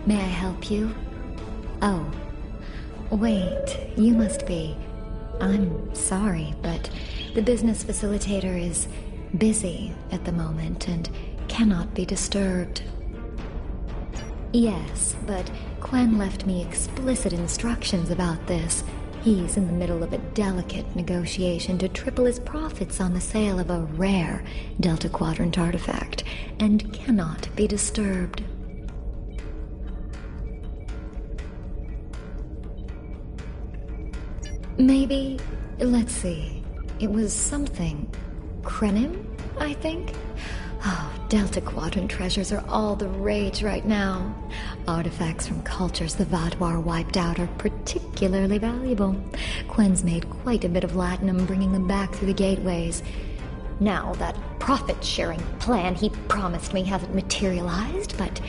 May I help you? Oh. Wait, you must be... I'm sorry, but the business facilitator is busy at the moment and cannot be disturbed. Yes, but Quen left me explicit instructions about this. He's in the middle of a delicate negotiation to triple his profits on the sale of a rare Delta Quadrant artifact, and cannot be disturbed. Maybe, let's see, it was something... Krenim, I think? Oh, Delta Quadrant treasures are all the rage right now. Artifacts from cultures the Vaadwaur wiped out are particularly valuable. Quen's made quite a bit of latinum bringing them back through the gateways. Now, that profit-sharing plan he promised me hasn't materialized, but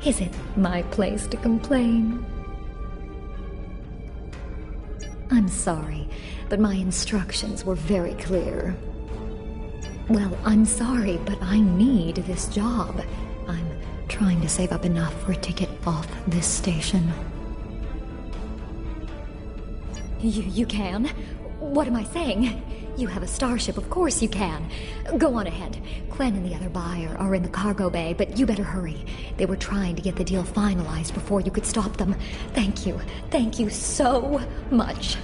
is it my place to complain? I'm sorry, but my instructions were very clear. Well, I'm sorry, but I need this job. I'm trying to save up enough for a ticket off this station. You can? What am I saying? You have a starship, of course you can. Go on ahead. Quen and the other buyer are in the cargo bay, but you better hurry. They were trying to get the deal finalized before you could stop them. Thank you. Thank you so much.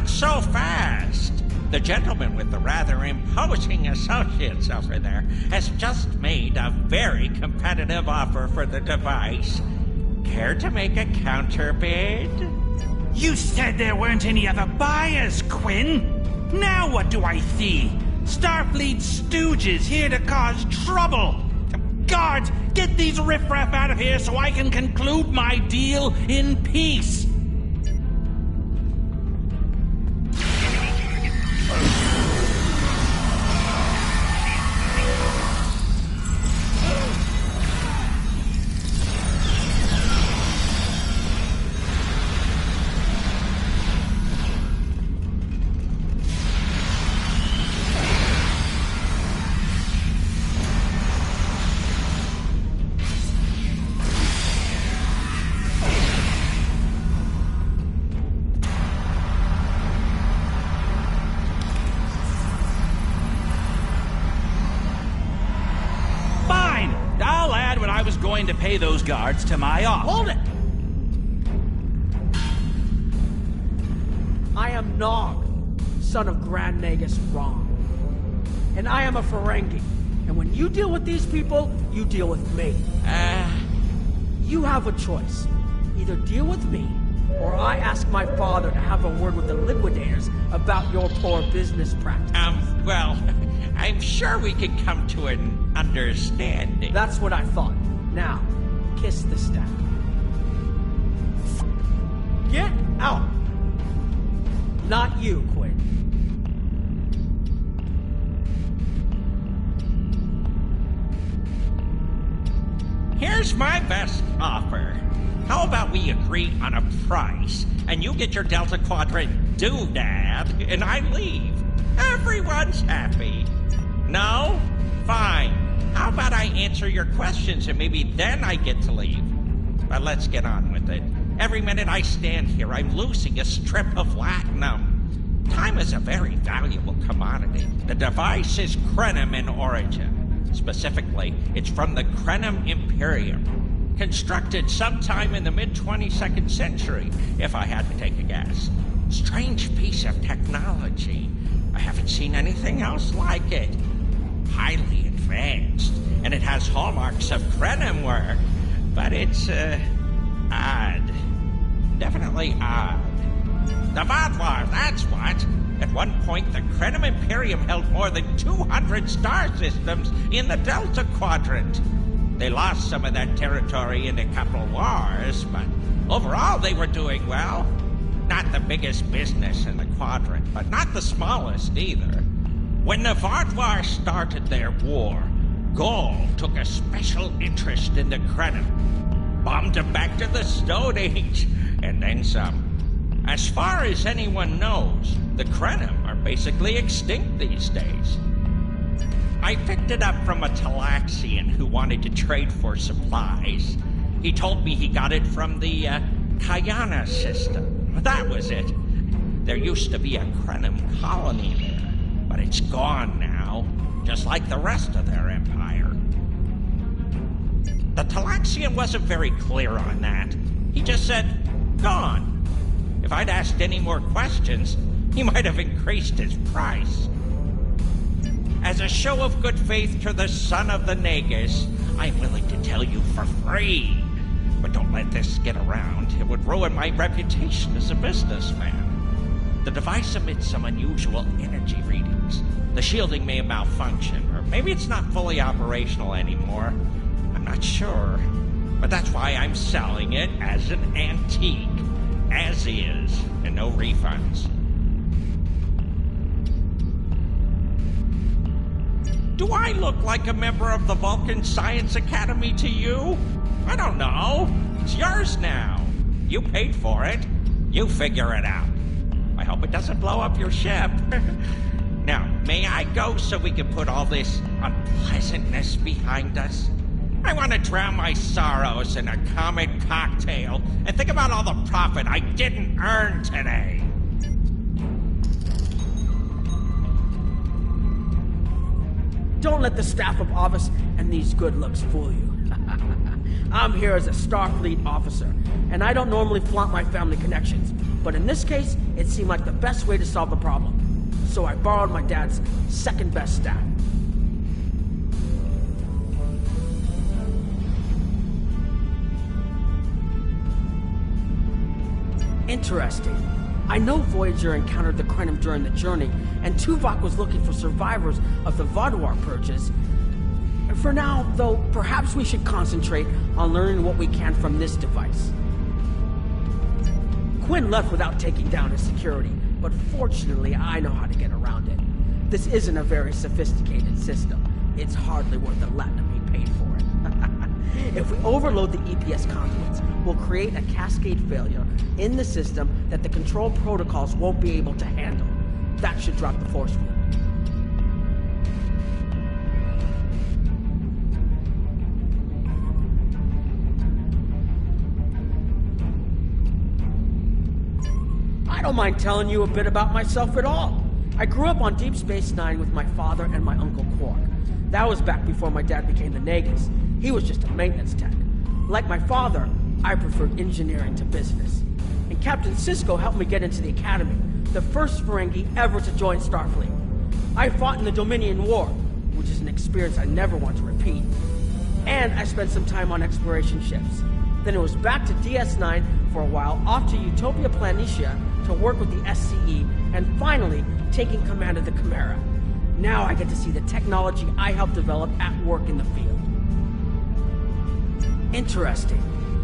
So fast! The gentleman with the rather imposing associates over there has just made a very competitive offer for the device. Care to make a counterbid? You said there weren't any other buyers, Quen. Now what do I see? Starfleet stooges here to cause trouble. Guards, get these riffraff out of here so I can conclude my deal in peace. To pay those guards to my offer. Hold it! I am Nog, son of Grand Nagus Rom. And I am a Ferengi. And when you deal with these people, you deal with me. You have a choice. Either deal with me, or I ask my father to have a word with the Liquidators about your poor business practices. Well, I'm sure we could come to an understanding. That's what I thought. Now, kiss the staff. Get out! Not you, Quen. Here's my best offer. How about we agree on a price, and you get your Delta Quadrant doodad, and I leave? Everyone's happy. No? Fine. How about I answer your questions and maybe then I get to leave? But let's get on with it. Every minute I stand here, I'm losing a strip of latinum. Time is a very valuable commodity. The device is Krenim in origin. Specifically, it's from the Krenim Imperium. Constructed sometime in the mid-22nd century, if I had to take a guess. Strange piece of technology. I haven't seen anything else like it. Highly advanced, and it has hallmarks of Krenim work, but it's, odd. Definitely odd. The Vaadwaur, that's what. At one point, the Krenim Imperium held more than 200 star systems in the Delta Quadrant. They lost some of that territory in the Capital Wars, but overall they were doing well. Not the biggest business in the quadrant, but not the smallest either. When the Vaadwaur started their war, Ghaul took a special interest in the Krenim. Bombed them back to the Stone Age, and then some. As far as anyone knows, the Krenim are basically extinct these days. I picked it up from a Talaxian who wanted to trade for supplies. He told me he got it from the Kayana system. That was it. There used to be a Krenim colony there, but it's gone now, just like the rest of their empire. The Talaxian wasn't very clear on that. He just said, gone. If I'd asked any more questions, he might have increased his price. As a show of good faith to the son of the Nagus, I'm willing to tell you for free. But don't let this get around. It would ruin my reputation as a businessman. The device emits some unusual energy readings. The shielding may malfunction, or maybe it's not fully operational anymore. I'm not sure. But that's why I'm selling it as an antique. As is, and no refunds. Do I look like a member of the Vulcan Science Academy to you? I don't know. It's yours now. You paid for it. You figure it out. I hope it doesn't blow up your ship. Now, may I go so we can put all this unpleasantness behind us? I want to drown my sorrows in a comet cocktail and think about all the profit I didn't earn today. Don't let the staff of Avus and these good looks fool you. I'm here as a Starfleet officer, and I don't normally flaunt my family connections, but in this case, it seemed like the best way to solve the problem. So I borrowed my dad's second best staff. Interesting. I know Voyager encountered the Krenim during the journey, and Tuvok was looking for survivors of the Vaadwaur purges. For now, though, perhaps we should concentrate on learning what we can from this device. Quinn left without taking down his security, but fortunately I know how to get around it. This isn't a very sophisticated system. It's hardly worth the Latinum he paid for it. If we overload the EPS conduits, we'll create a cascade failure in the system that the control protocols won't be able to handle. That should drop the force field. I don't mind telling you a bit about myself at all. I grew up on Deep Space Nine with my father and my uncle Quark. That was back before my dad became the Nagus. He was just a maintenance tech. Like my father, I preferred engineering to business. And Captain Sisko helped me get into the Academy, the first Ferengi ever to join Starfleet. I fought in the Dominion War, which is an experience I never want to repeat. And I spent some time on exploration ships. Then it was back to DS9 for a while, off to Utopia Planitia to work with the SCE, and finally taking command of the Chimera. Now I get to see the technology I helped develop at work in the field. Interesting.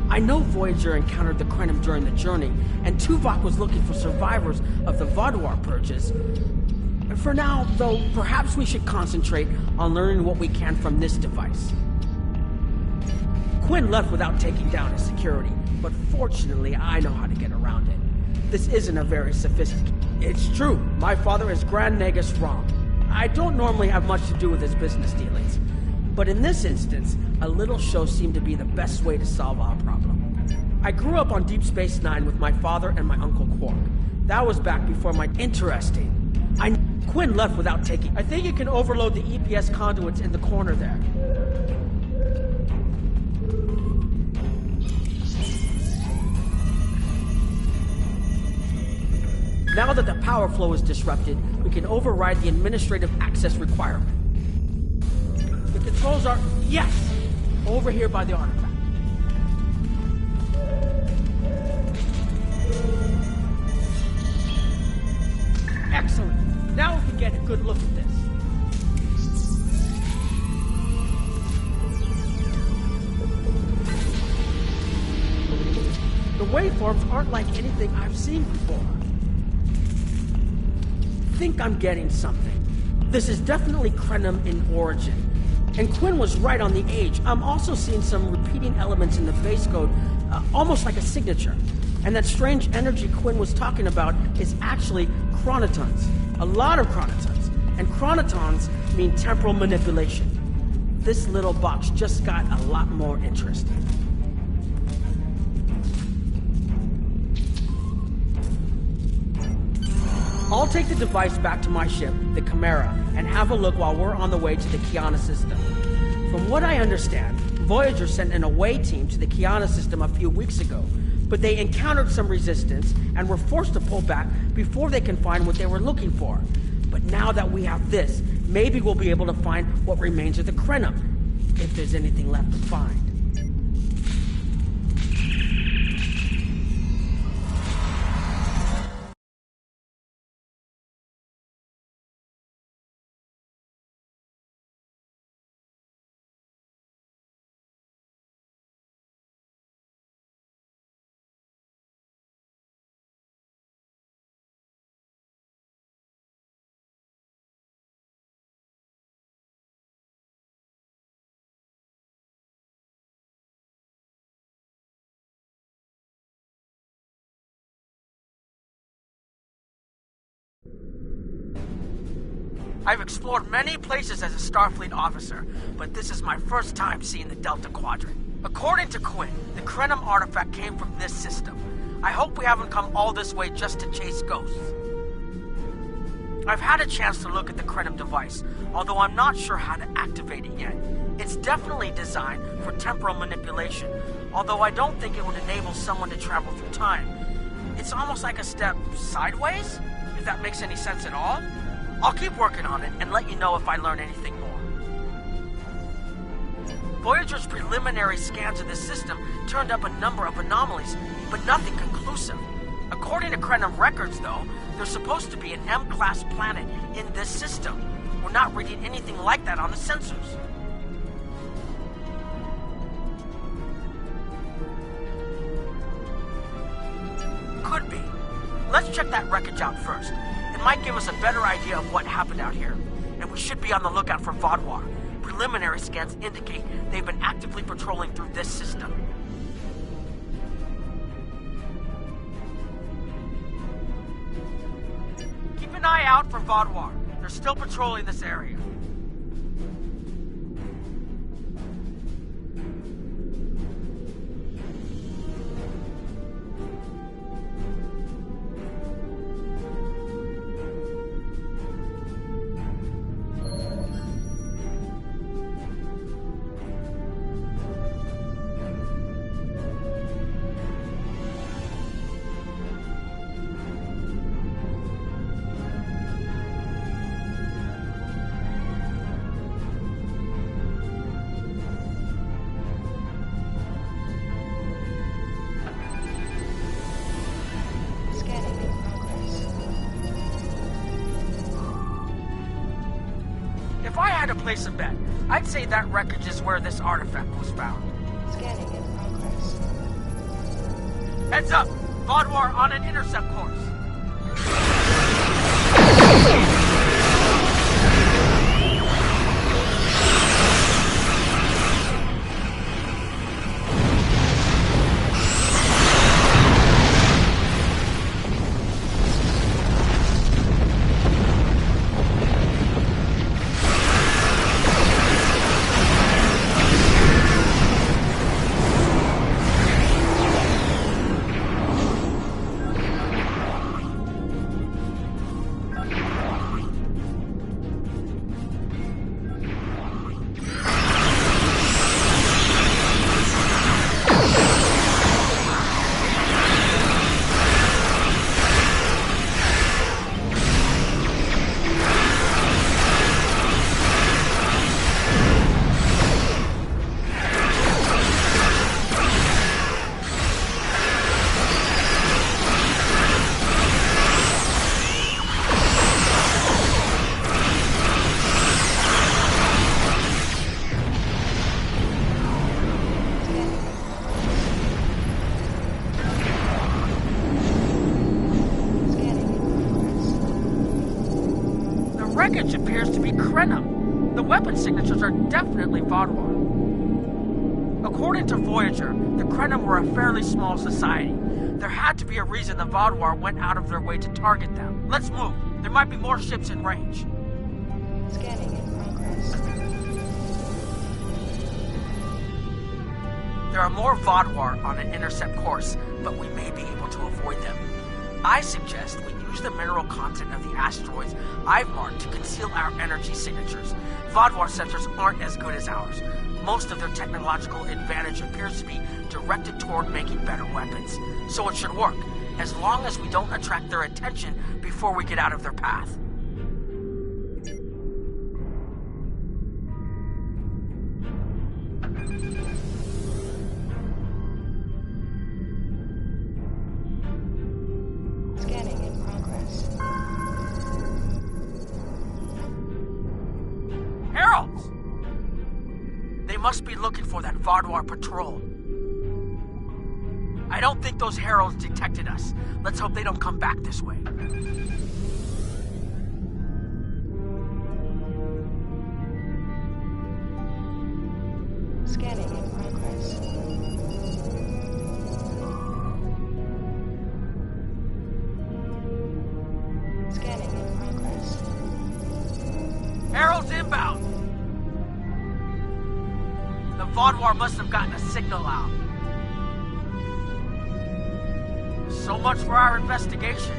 I know Voyager encountered the Krenim during the journey, and Tuvok was looking for survivors of the Vaadwaur purges. For now, though, perhaps we should concentrate on learning what we can from this device. Quinn left without taking down his security, but fortunately I know how to get around it. This isn't a very sophisticated... It's true, my father is Grand Nagus Rom. I don't normally have much to do with his business dealings, but in this instance, a little show seemed to be the best way to solve our problem. I grew up on Deep Space Nine with my father and my uncle Quark. That was back before my... Interesting. Quinn left without taking... I think you can overload the EPS conduits in the corner there. Now that the power flow is disrupted, we can override the administrative access requirement. The controls are... Yes! Over here by the artifact. The waveforms aren't like anything I've seen before. I think I'm getting something. This is definitely Krenim in origin. And Quinn was right on the age. I'm also seeing some repeating elements in the base code, almost like a signature. And that strange energy Quinn was talking about is actually chronotons. A lot of chronotons. And chronotons mean temporal manipulation. This little box just got a lot more interesting. I'll take the device back to my ship, the Chimera, and have a look while we're on the way to the Kiana system. From what I understand, Voyager sent an away team to the Kiana system a few weeks ago, but they encountered some resistance and were forced to pull back before they can find what they were looking for. But now that we have this, maybe we'll be able to find what remains of the Krenim, if there's anything left to find. I've explored many places as a Starfleet officer, but this is my first time seeing the Delta Quadrant. According to Quinn, the Krenim artifact came from this system. I hope we haven't come all this way just to chase ghosts. I've had a chance to look at the Krenim device, although I'm not sure how to activate it yet. It's definitely designed for temporal manipulation, although I don't think it would enable someone to travel through time. It's almost like a step sideways, if that makes any sense at all. I'll keep working on it and let you know if I learn anything more. Voyager's preliminary scans of this system turned up a number of anomalies, but nothing conclusive. According to Krenim records, though, there's supposed to be an M-class planet in this system. We're not reading anything like that on the sensors. Could be. Let's check that wreckage out first. It might give us a better idea of what happened out here. And we should be on the lookout for Vodwar. Preliminary scans indicate they've been actively patrolling through this system. Keep an eye out for Vodwar. They're still patrolling this area. If I had to place a bet, I'd say that wreckage is where this artifact was found. Scanning in progress. Heads up! Vodwar on an intercept course. Krenim. The weapon signatures are definitely Vaadwaur. According to Voyager, the Krenim were a fairly small society. There had to be a reason the Vaadwaur went out of their way to target them. Let's move. There might be more ships in range. Scanning in progress. There are more Vaadwaur on an intercept course, but we may be able to avoid them. I suggest we use the mineral content of the asteroids I've marked to conceal our energy signatures. Vaadwaur sensors aren't as good as ours. Most of their technological advantage appears to be directed toward making better weapons. So it should work, as long as we don't attract their attention before we get out of their path. Scanning in progress. Heralds! They must be looking for that Vaadwaur patrol. I don't think those heralds detected us. Let's hope they don't come back this way. Scanning in progress. Scanning in progress. Heralds inbound! The Vaadwaur must have gotten a signal out. So much for our investigation.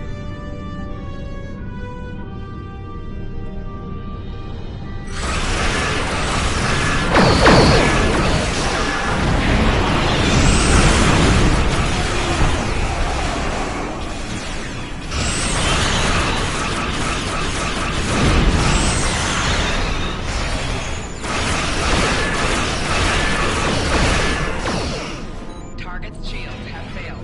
Target's shields have failed.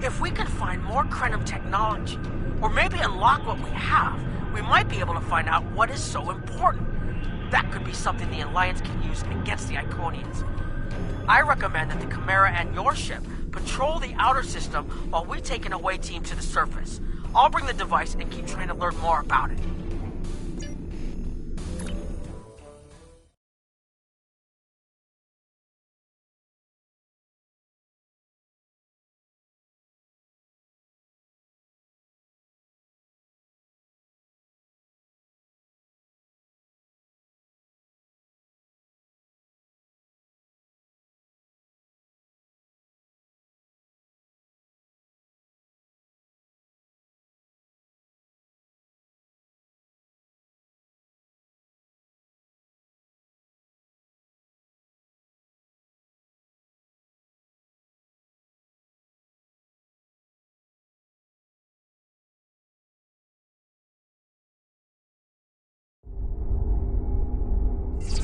If we can find more Krenim technology, or maybe unlock what we have, we might be able to find out what is so important. That could be something the Alliance can use against the Iconians. I recommend that the Chimera and your ship patrol the outer system while we take an away team to the surface. I'll bring the device and keep trying to learn more about it.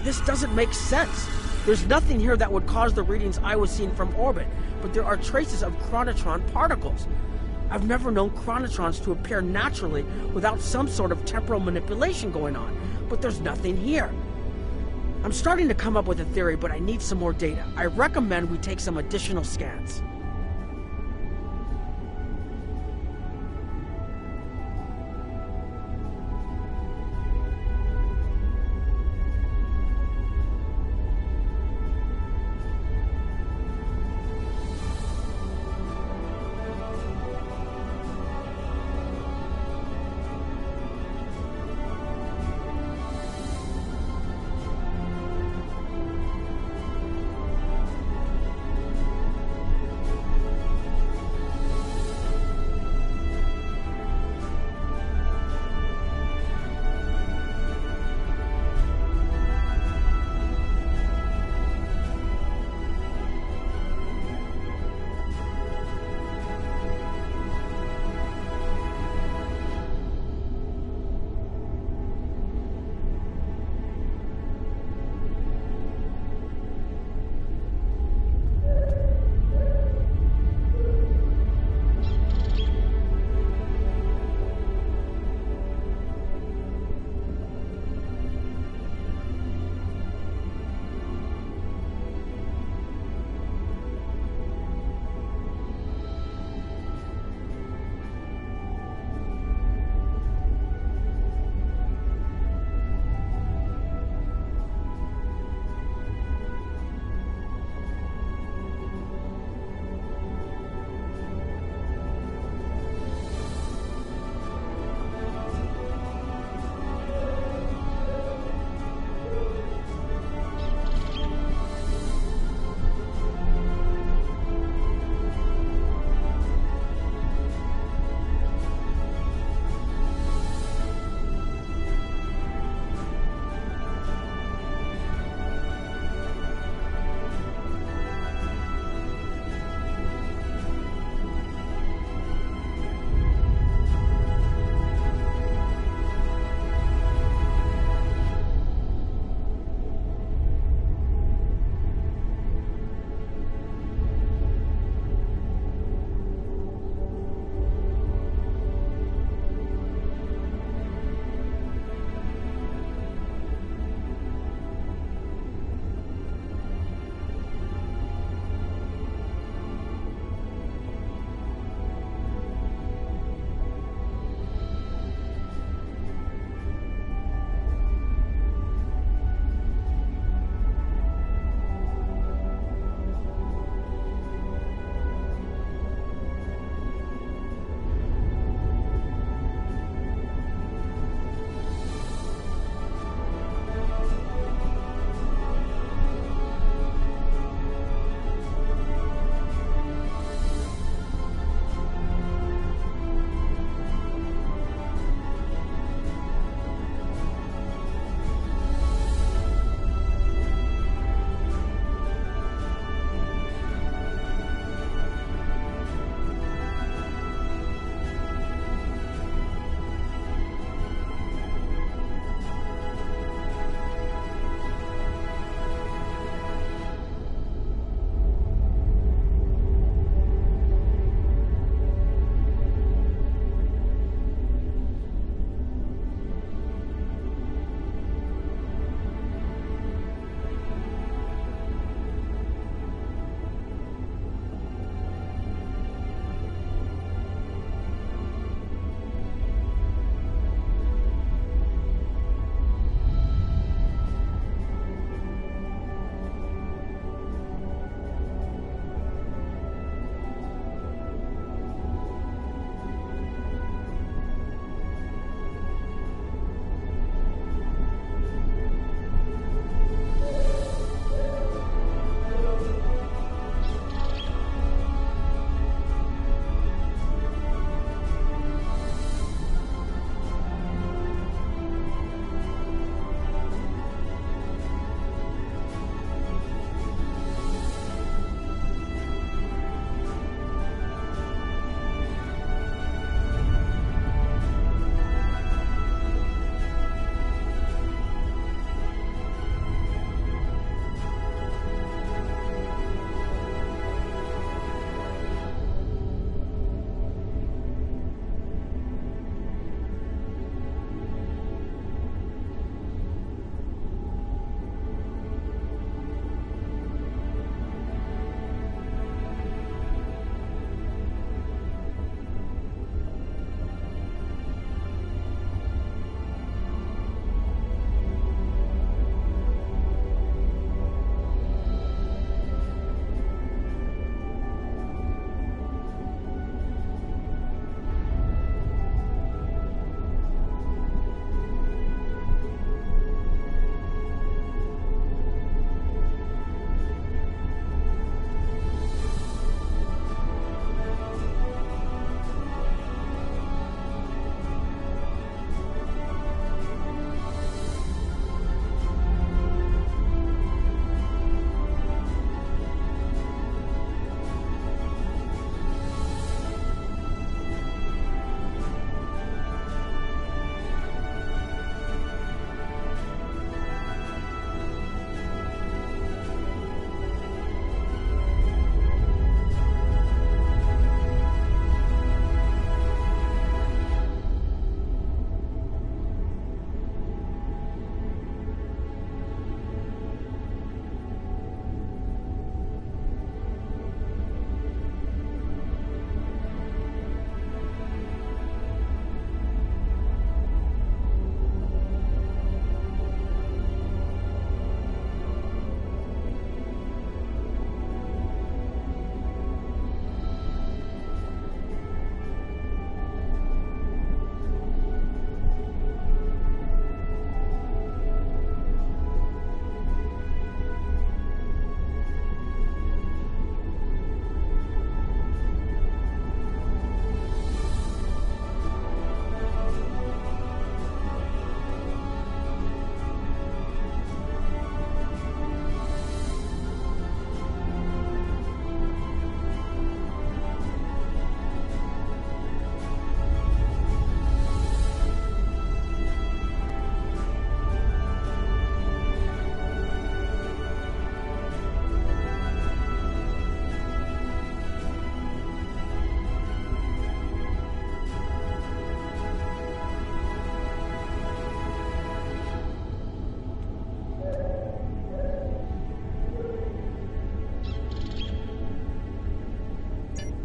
This doesn't make sense. There's nothing here that would cause the readings I was seeing from orbit, but there are traces of chronotron particles. I've never known chronotrons to appear naturally without some sort of temporal manipulation going on, but there's nothing here. I'm starting to come up with a theory, but I need some more data. I recommend we take some additional scans.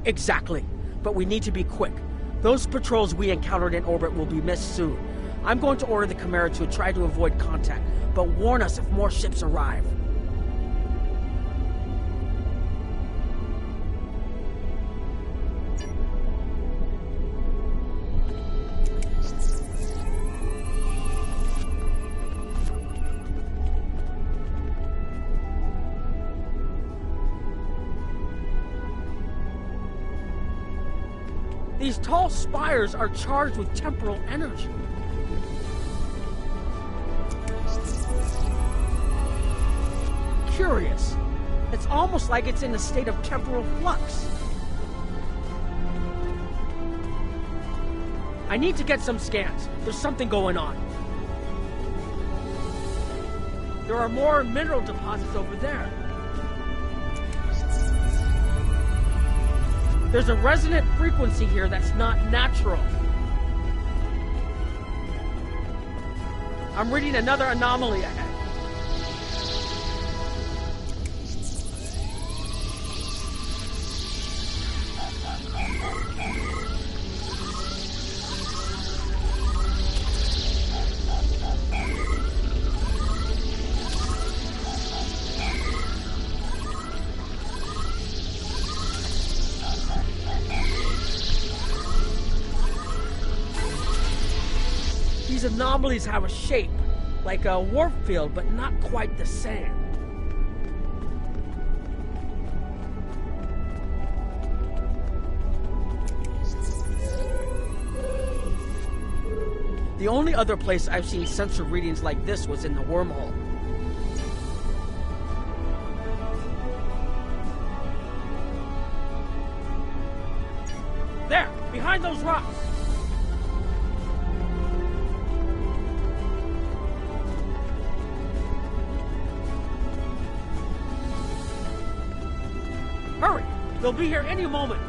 Exactly. But we need to be quick. Those patrols we encountered in orbit will be missed soon. I'm going to order the Chimera to try to avoid contact, but warn us if more ships arrive. These tall spires are charged with temporal energy. Curious. It's almost like it's in a state of temporal flux. I need to get some scans. There's something going on. There are more mineral deposits over there. There's a resonant frequency here that's not natural. I'm reading another anomaly ahead. These anomalies have a shape, like a warp field, but not quite the same. The only other place I've seen sensor readings like this was in the wormhole. There, behind those rocks. Hurry! They'll be here any moment.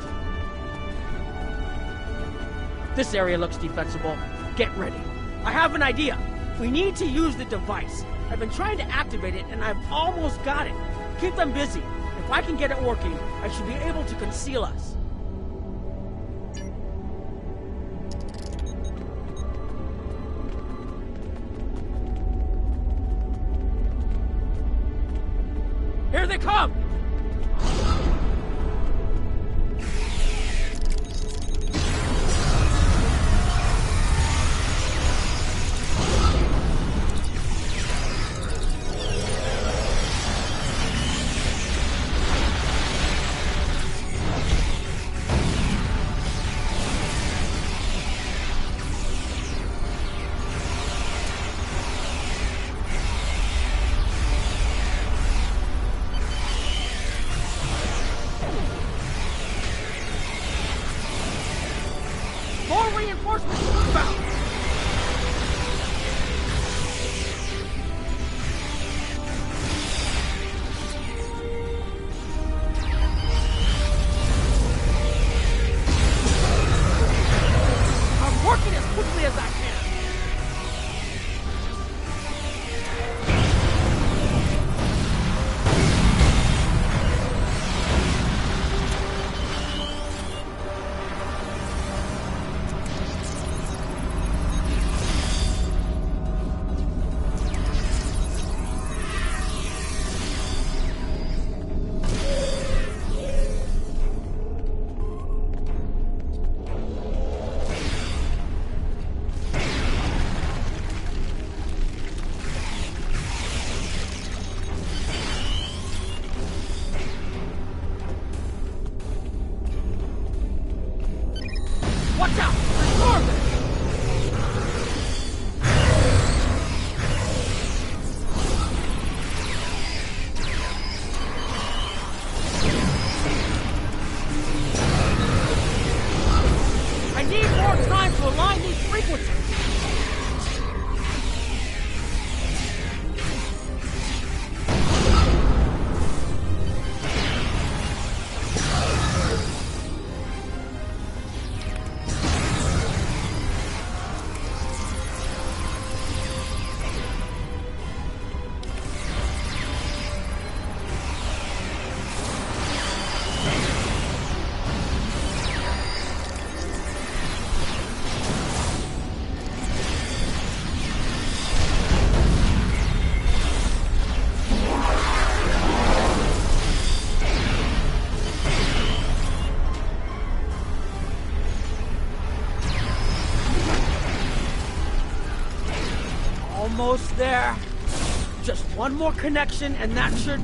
This area looks defensible. Get ready. I have an idea. We need to use the device. I've been trying to activate it, and I've almost got it. Keep them busy. If I can get it working, I should be able to conceal us. Here they come! More reinforcements inbound! I'm working as quickly as I can. Watch out! Restore them! I need more time to align these frequencies! Almost there. Just one more connection and that should...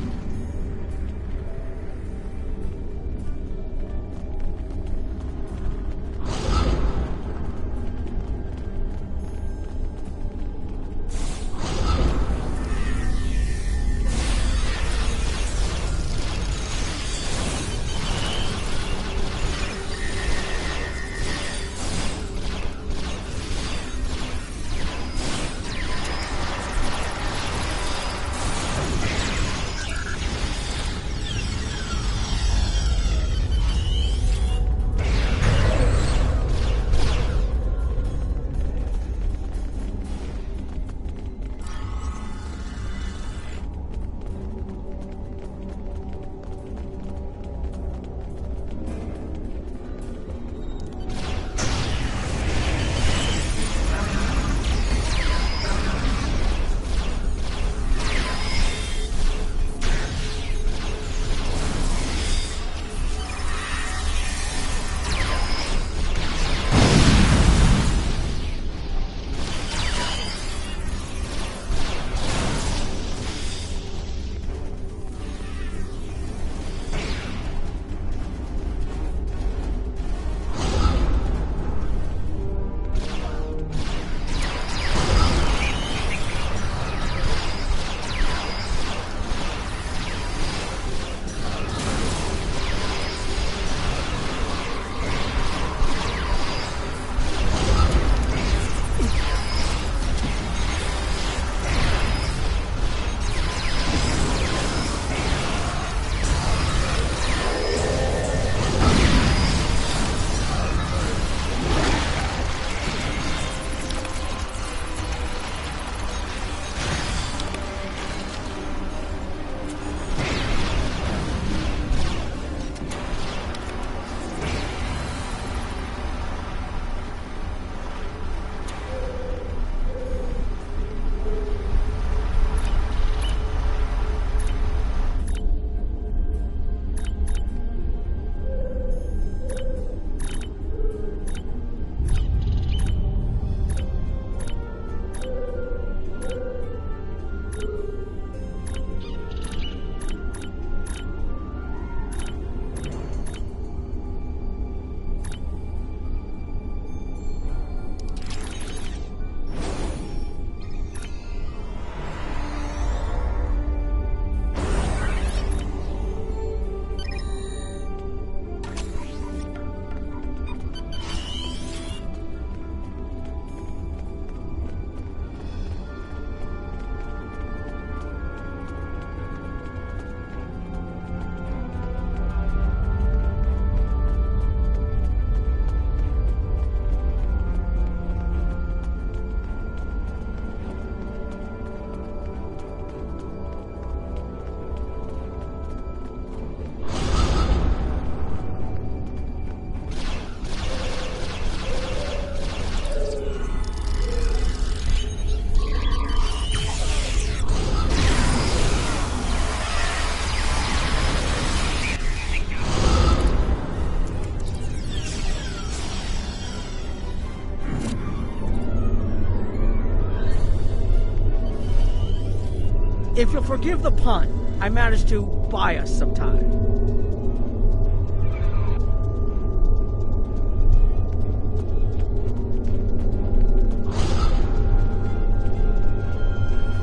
If you'll forgive the pun, I managed to buy us some time.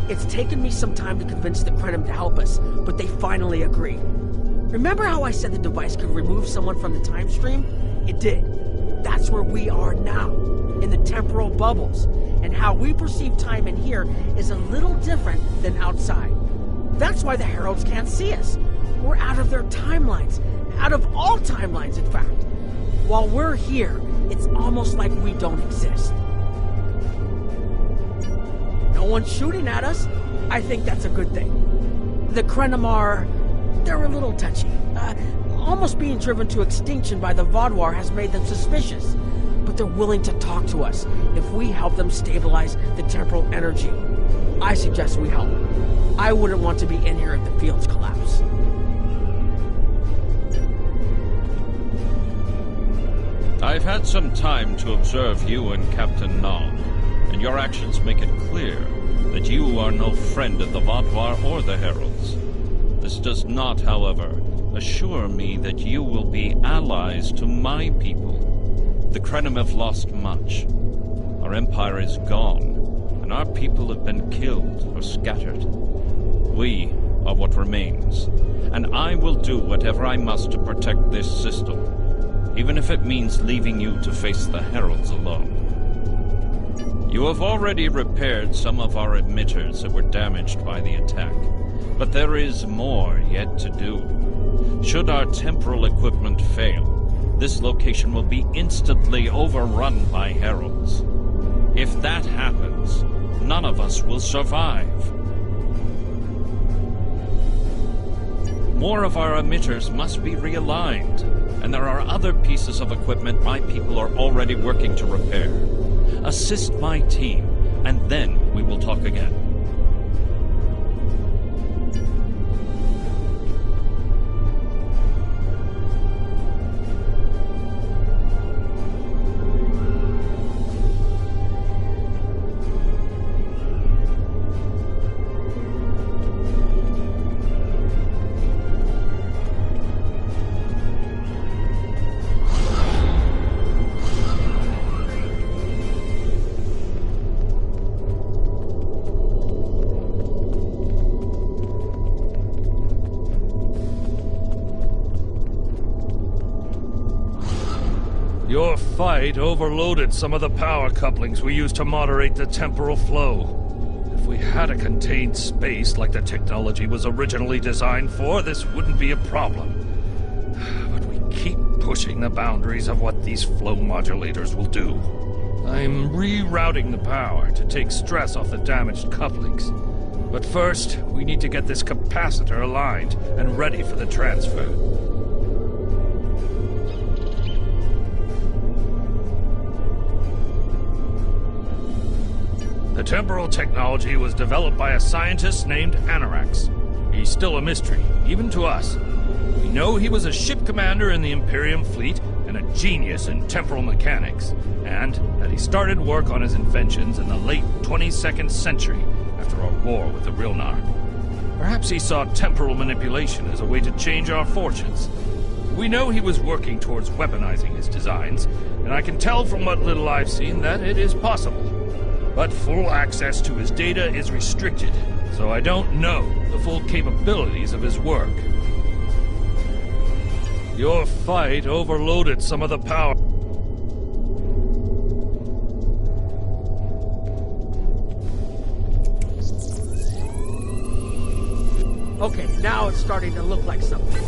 It's taken me some time to convince the Krenim to help us, but they finally agreed. Remember how I said the device could remove someone from the time stream? It did. That's where we are now, in the temporal bubbles. And how we perceive time in here is a little different than outside. That's why the Heralds can't see us. We're out of their timelines. Out of all timelines, in fact. While we're here, it's almost like we don't exist. No one's shooting at us. I think that's a good thing. The Krenim are... they're a little touchy. Almost being driven to extinction by the Vaadwaur has made them suspicious. But they're willing to talk to us if we help them stabilize the temporal energy. I suggest we help. I wouldn't want to be in here if the fields collapse. I've had some time to observe you and Captain Nog, and your actions make it clear that you are no friend of the Vaadwaur or the Heralds. This does not, however, assure me that you will be allies to my people. The Krenim have lost much. Our empire is gone, and our people have been killed or scattered. We are what remains, and I will do whatever I must to protect this system, even if it means leaving you to face the Heralds alone. You have already repaired some of our emitters that were damaged by the attack, but there is more yet to do. Should our temporal equipment fail, this location will be instantly overrun by Heralds. If that happens, none of us will survive. More of our emitters must be realigned, and there are other pieces of equipment my people are already working to repair. Assist my team, and then we will talk again. Your fight overloaded some of the power couplings we used to moderate the temporal flow. If we had a contained space like the technology was originally designed for, this wouldn't be a problem. But we keep pushing the boundaries of what these flow modulators will do. I'm rerouting the power to take stress off the damaged couplings. But first, we need to get this capacitor aligned and ready for the transfer. The temporal technology was developed by a scientist named Anarax. He's still a mystery, even to us. We know he was a ship commander in the Imperium fleet and a genius in temporal mechanics, and that he started work on his inventions in the late 22nd century after our war with the Rilnar. Perhaps he saw temporal manipulation as a way to change our fortunes. We know he was working towards weaponizing his designs, and I can tell from what little I've seen that it is possible. But full access to his data is restricted, so I don't know the full capabilities of his work. Your fight overloaded some of the power. Okay, now it's starting to look like something.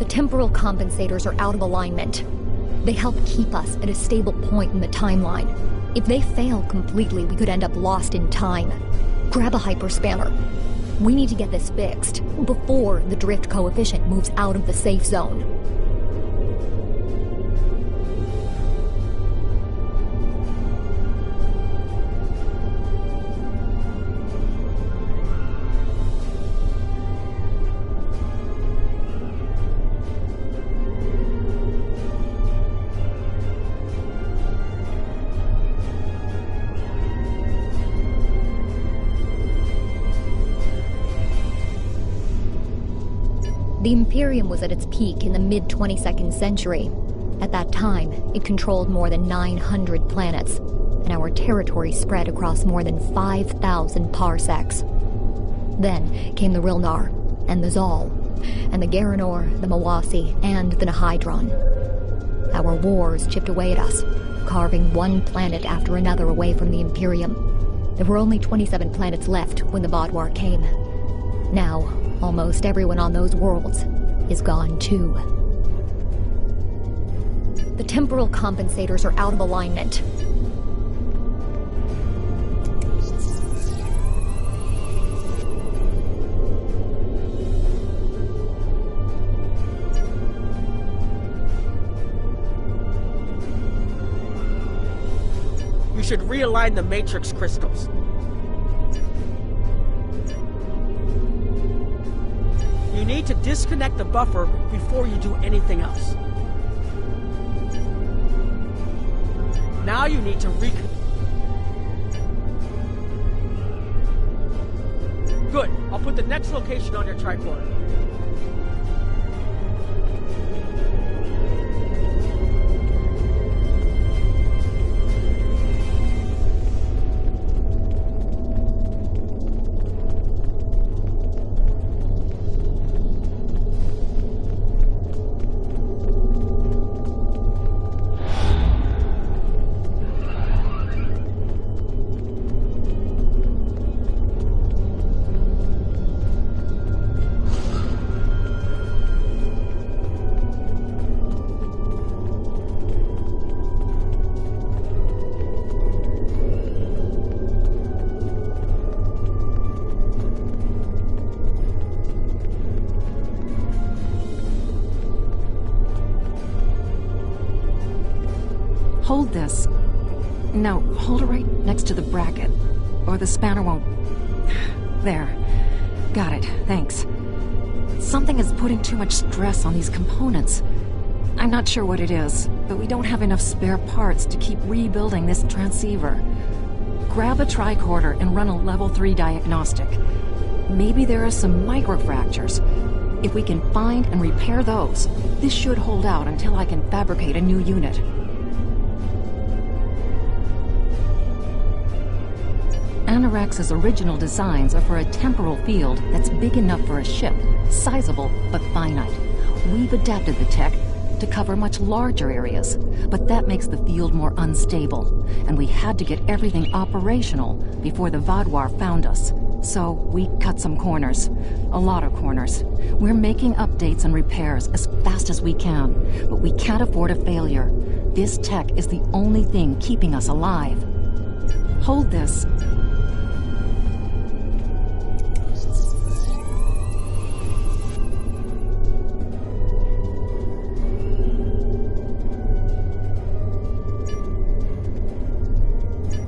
Temporal compensators are out of alignment. They help keep us at a stable point in the timeline. If they fail completely, we could end up lost in time. Grab a hyperspanner. We need to get this fixed before the drift coefficient moves out of the safe zone. The Imperium was at its peak in the mid-22nd century. At that time, it controlled more than 900 planets, and our territory spread across more than 5,000 parsecs. Then came the Rilnar, and the Zal, and the Garanor, the Mawasi, and the Nahydron. Our wars chipped away at us, carving one planet after another away from the Imperium. There were only 27 planets left when the Vaadwaur came. Now, almost everyone on those worlds is gone too. The temporal compensators are out of alignment. should realign the matrix crystals. You need to disconnect the buffer before you do anything else. Now you need to Good. I'll put the next location on your tricorder. Hold this. No, hold it right next to the bracket, or the spanner won't... There. Got it, thanks. Something is putting too much stress on these components. I'm not sure what it is, but we don't have enough spare parts to keep rebuilding this transceiver. Grab a tricorder and run a level 3 diagnostic. Maybe there are some microfractures. If we can find and repair those, this should hold out until I can fabricate a new unit. Anorax's original designs are for a temporal field that's big enough for a ship, sizable but finite. We've adapted the tech to cover much larger areas, but that makes the field more unstable, and we had to get everything operational before the Vaadwaur found us. So we cut some corners. A lot of corners. We're making updates and repairs as fast as we can, but we can't afford a failure. This tech is the only thing keeping us alive. Hold this.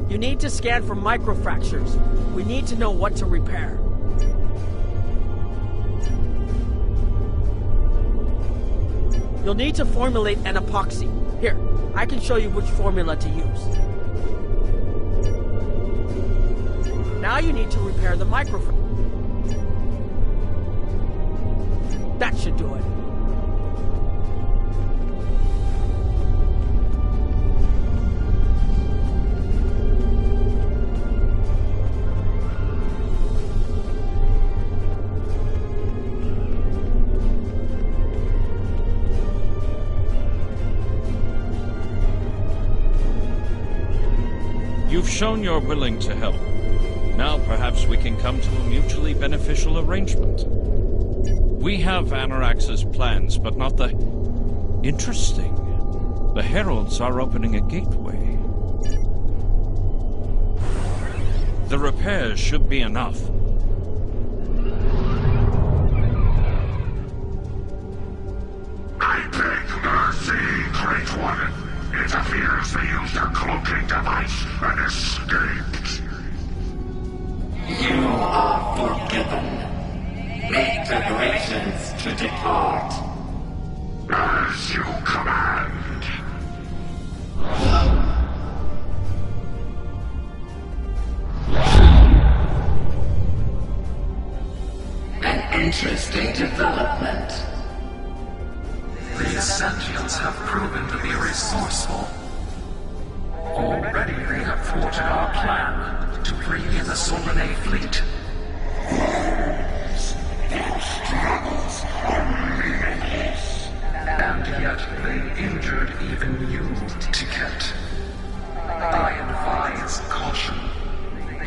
You need to scan for microfractures. We need to know what to repair. You'll need to formulate an epoxy. Here, I can show you which formula to use. Now you need to repair the microfracture. That should do it. You've shown you're willing to help. Now perhaps we can come to a mutually beneficial arrangement. We have Anorax's plans, but not the... Interesting. The Heralds are opening a gateway. The repairs should be enough. I beg mercy, Great One. It appears they used a cloaking device and escaped. You are forgiven. Make preparations to depart. As you command. An interesting development. These Sentients have proven to be resourceful. Already they have thwarted our plan to bring in the Solanae fleet. Their struggles are limitless. And yet they injured even you, Ticket. I advise caution.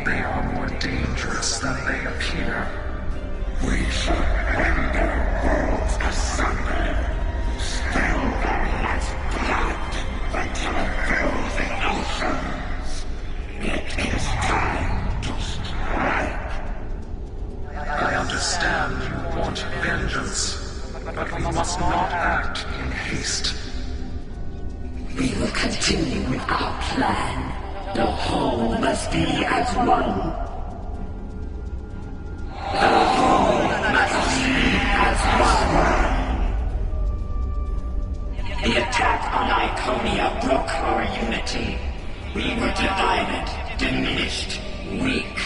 They are more dangerous than they appear. We shall render worlds asunder. Still very much blood until it fills the oceans. It is time to strike. I understand you want vengeance, but we must not act in haste. We will continue with our plan. The must be as one. The whole must be as one. The attack on Iconia broke our unity. We were divided, diminished, weak.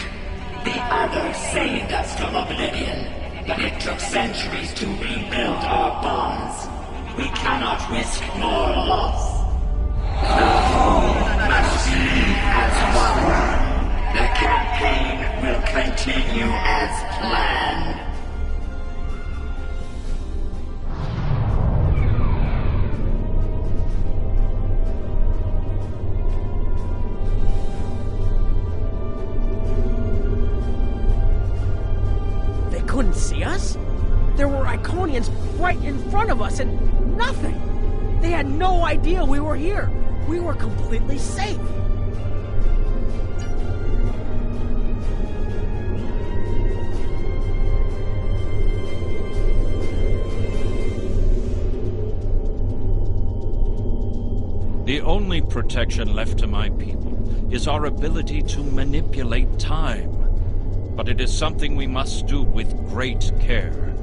The other saved us from oblivion, but it took centuries to rebuild our bonds. We cannot risk more loss. The whole must be as one. The campaign will continue as planned. They couldn't see us? There were Iconians right in front of us and nothing. They had no idea we were here. We were completely safe. The only protection left to my people is our ability to manipulate time. But it is something we must do with great care.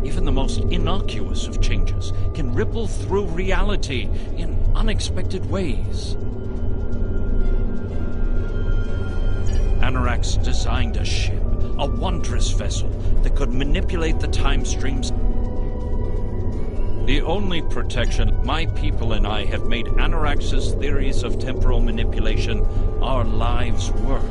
Even the most innocuous of changes can ripple through reality in unexpected ways. Annorax designed a ship, a wondrous vessel that could manipulate the time streams. The only protection my people and I have made Annorax's theories of temporal manipulation our lives' work.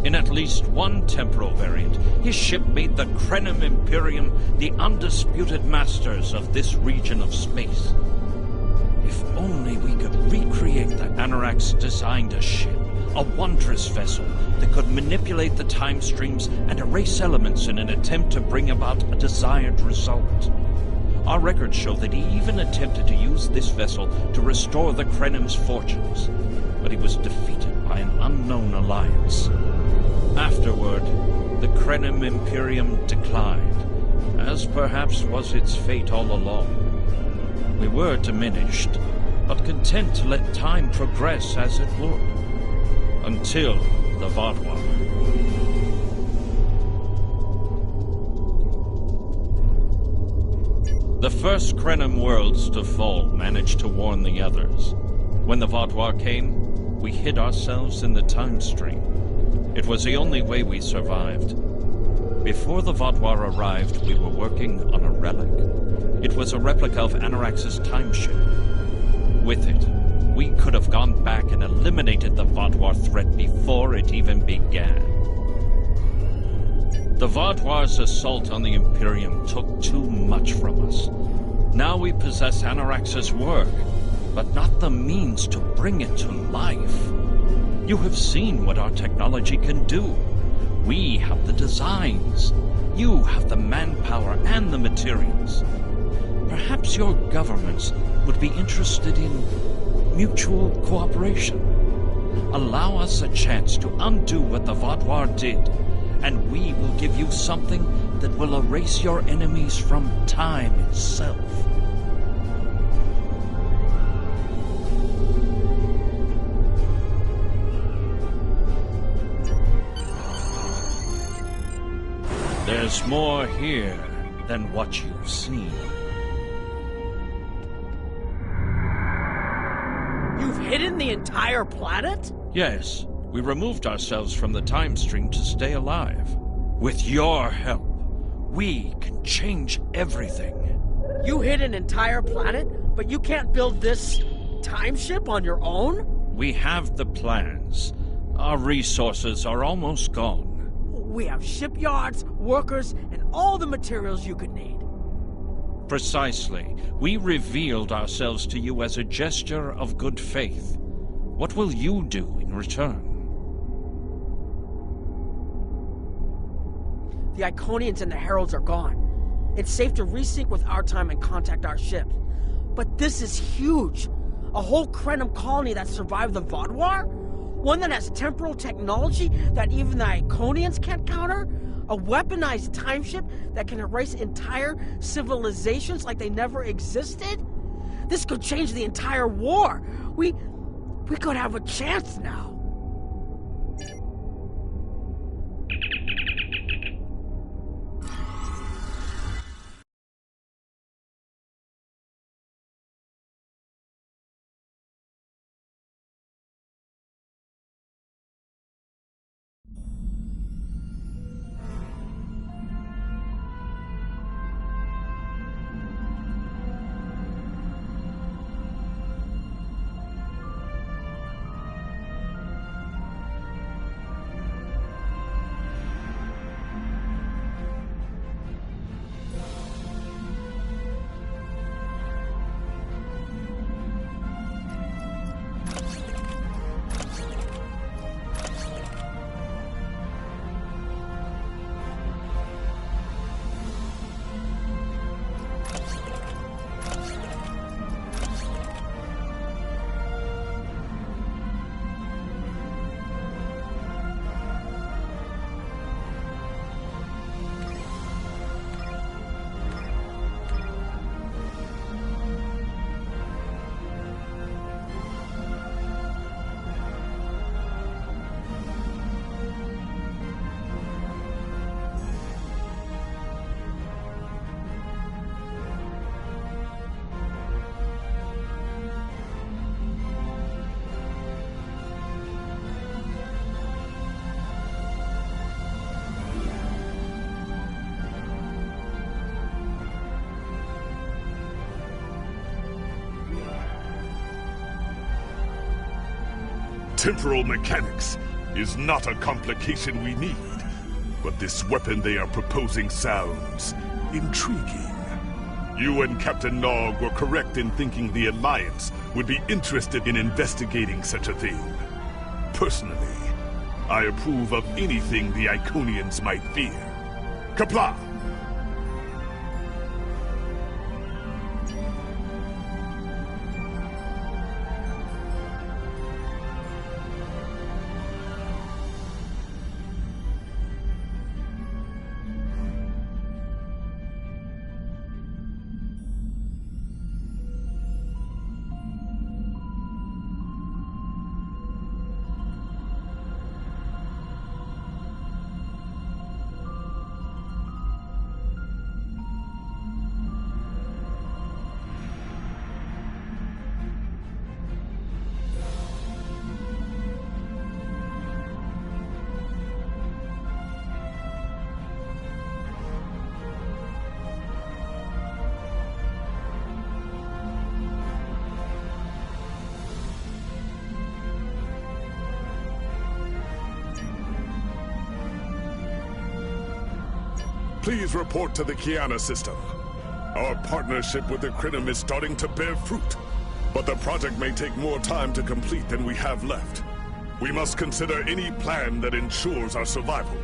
In at least one temporal variant, his ship made the Krenim Imperium the undisputed masters of this region of space. If only we could recreate the Annorax designed a ship, a wondrous vessel that could manipulate the time streams and erase elements in an attempt to bring about a desired result. Our records show that he even attempted to use this vessel to restore the Krenim's fortunes, but he was defeated by an unknown alliance. Afterward, the Krenim Imperium declined, as perhaps was its fate all along. We were diminished, but content to let time progress as it would, until the Vaadwaur. The first Krenim worlds to fall managed to warn the others. When the Vaadwaur came, we hid ourselves in the time stream. It was the only way we survived. Before the Vaadwaur arrived, we were working on a relic. It was a replica of Annorax's time ship. With it, we could have gone back and eliminated the Vaadwaur threat before it even began. The Vaadwaur's assault on the Imperium took too much from us. Now we possess Annorax's work, but not the means to bring it to life. You have seen what our technology can do. We have the designs. You have the manpower and the materials. Perhaps your governments would be interested in mutual cooperation. Allow us a chance to undo what the Vaadwaur did, and we will give you something that will erase your enemies from time itself. There's more here than what you've seen. You've hidden the entire planet? Yes, we removed ourselves from the time stream to stay alive. With your help, we can change everything. You hid an entire planet, but you can't build this time ship on your own? We have the plans. Our resources are almost gone. We have shipyards, workers, and all the materials you could need. Precisely. We revealed ourselves to you as a gesture of good faith. What will you do in return? The Iconians and the Heralds are gone. It's safe to resync with our time and contact our ships. But this is huge. A whole Krenim colony that survived the Vaadwaur? One that has temporal technology that even the Iconians can't counter? A weaponized time ship that can erase entire civilizations like they never existed? This could change the entire war. We could have a chance now. Temporal mechanics is not a complication we need, but this weapon they are proposing sounds intriguing. You and Captain Nog were correct in thinking the Alliance would be interested in investigating such a thing. Personally, I approve of anything the Iconians might fear. Qapla'! Please report to the Kiana system. Our partnership with the Krenim is starting to bear fruit, but the project may take more time to complete than we have left. We must consider any plan that ensures our survival.